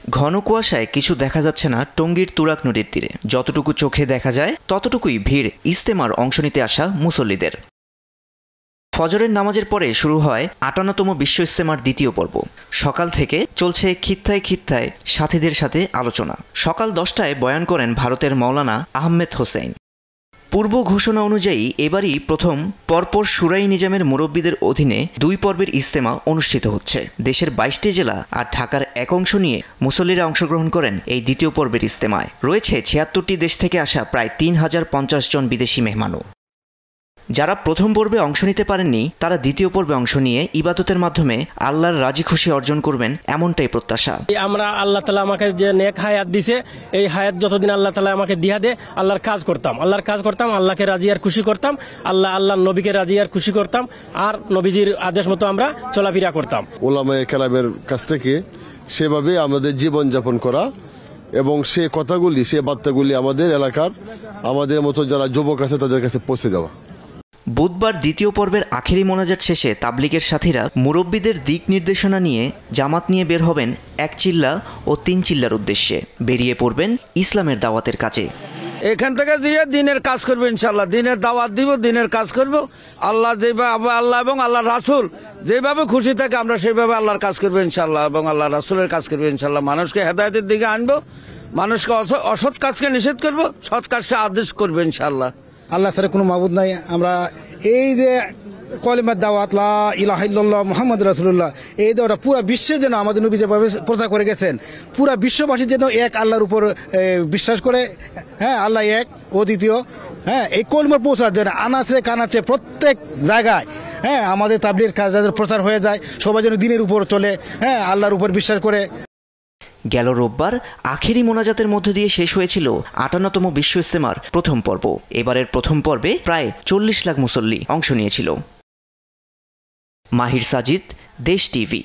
ঘন কুয়াশায় কিছু দেখা যাচ্ছে না টঙ্গীর তুরাগ নদীর তীরে। যতটুকু চোখে দেখা যায় ততটুকুই ভিড় ইজতেমার অংশ নিতে আসা মুসল্লিদের। ফজরের নামাজের পরে শুরু হয় ৫৮তম বিশ্ব ইজতেমার দ্বিতীয় পর্ব। সকাল থেকে চলছে খিত্তায় খিত্তায় সাথীদের সাথে আলোচনা। সকাল ১০টায় বয়ান করেন ভারতের মাওলানা আহমেদ হোসেন। পূর্ব ঘোষণা অনুযায়ী এবারই প্রথম পরপর শুরাই নিজামের মুরব্বীদের অধীনে ২ পর্বের ইজতেমা অনুষ্ঠিত হচ্ছে। দেশের ২২টি জেলা আর ঢাকার এক অংশ নিয়ে মুসল্লিরা অংশগ্রহণ করেন এই দ্বিতীয় পর্বের ইজতেমায়। রয়েছে ৭৬টি দেশ থেকে আসা প্রায় ৩,০৫০ জন বিদেশি মেহমানও। যারা প্রথম পর্বে অংশ নিতে পারেননি তারা দ্বিতীয় পর্বে অংশ নিয়ে ইবাদতের মাধ্যমে আল্লাহর রাজি খুশি অর্জন করবেন, এমনটাই প্রত্যাশা। আমরা আল্লাহ তাআলা আমাকে যে নেক হায়াত দিছে, এই হায়াত যতদিন আল্লাহ তাআলা আমাকে দিয়া দে আল্লাহর কাজ করতাম, আল্লাহকে রাজি আর খুশি করতাম, আল্লাহর নবীকে রাজি আর খুশি করতাম, আর নবীজির আদেশ মতো আমরা চলাফেরা করতাম। উলামায়ে কেরামের কাছ থেকে সেভাবে আমাদের জীবন যাপন করা এবং সে কথাগুলি, সে বার্তাগুলি আমাদের এলাকার আমাদের মতো যারা যুবক আছে তাদের কাছে পৌঁছে দেওয়া। বুধবার দ্বিতীয় পর্বের আখেরি মোনাজাত শেষে তাবলিগের সাথীরা মুরব্বীদের দিক নির্দেশনা নিয়ে জামাত নিয়ে বের হবেন ১ চিল্লা ও ৩ চিল্লার উদ্দেশ্যে। বেরিয়ে পড়বেন ইসলামের দাওয়াতের কাজে। এখান থেকে দিয়ে দিনের কাজ করবো ইনশাল্লাহ, দিনের দাওয়াত দিব, দিনের কাজ করব। আল্লাহ যেভাবে আল্লাহ এবং আল্লাহ রাসূল যেভাবে খুশি থাকে আমরা সেইভাবে আল্লাহর কাজ করবো ইনশাল্লাহ, এবং আল্লাহ রাসূলের কাজ করবো ইনশাল্লাহ। মানুষকে হেদায়েতের দিকে আনবো, মানুষকে অসৎ কাজকে নিষেধ করবো, সৎ কাজকে আদেশ করবো ইনশাল্লাহ। আল্লাহ ছাড়া কোনো মাবুদ নাই। আমরা এই যে কলিমার দাওয়াত লা ইলাহা ইল্লাল্লাহ মুহাম্মাদুর রাসূলুল্লাহ, এই দাওয়াটা পুরো বিশ্বে যেন আমাদের নবী যেভাবে প্রচার করে গেছেন, পুরো বিশ্ববাসী যেন এক আল্লাহর উপর বিশ্বাস করে, হ্যাঁ আল্লাহ এক ও দ্বিতীয়, হ্যাঁ এই কলিমার পৌঁছার জন্য আনাচে কানাচে প্রত্যেক জায়গায় হ্যাঁ আমাদের তাবলীগের কাজ প্রচার হয়ে যায়, সবাই যেন দিনের উপর চলে, হ্যাঁ আল্লাহর উপর বিশ্বাস করে। গেল রোববার আখেরি মোনাজাতের মধ্য দিয়ে শেষ হয়েছিল ৫৮তম বিশ্ব ইজতেমার প্রথম পর্ব। এবারের প্রথম পর্বে প্রায় ৪০ লাখ মুসল্লি অংশ নিয়েছিল। মাহির সাজিদ, দেশ টিভি।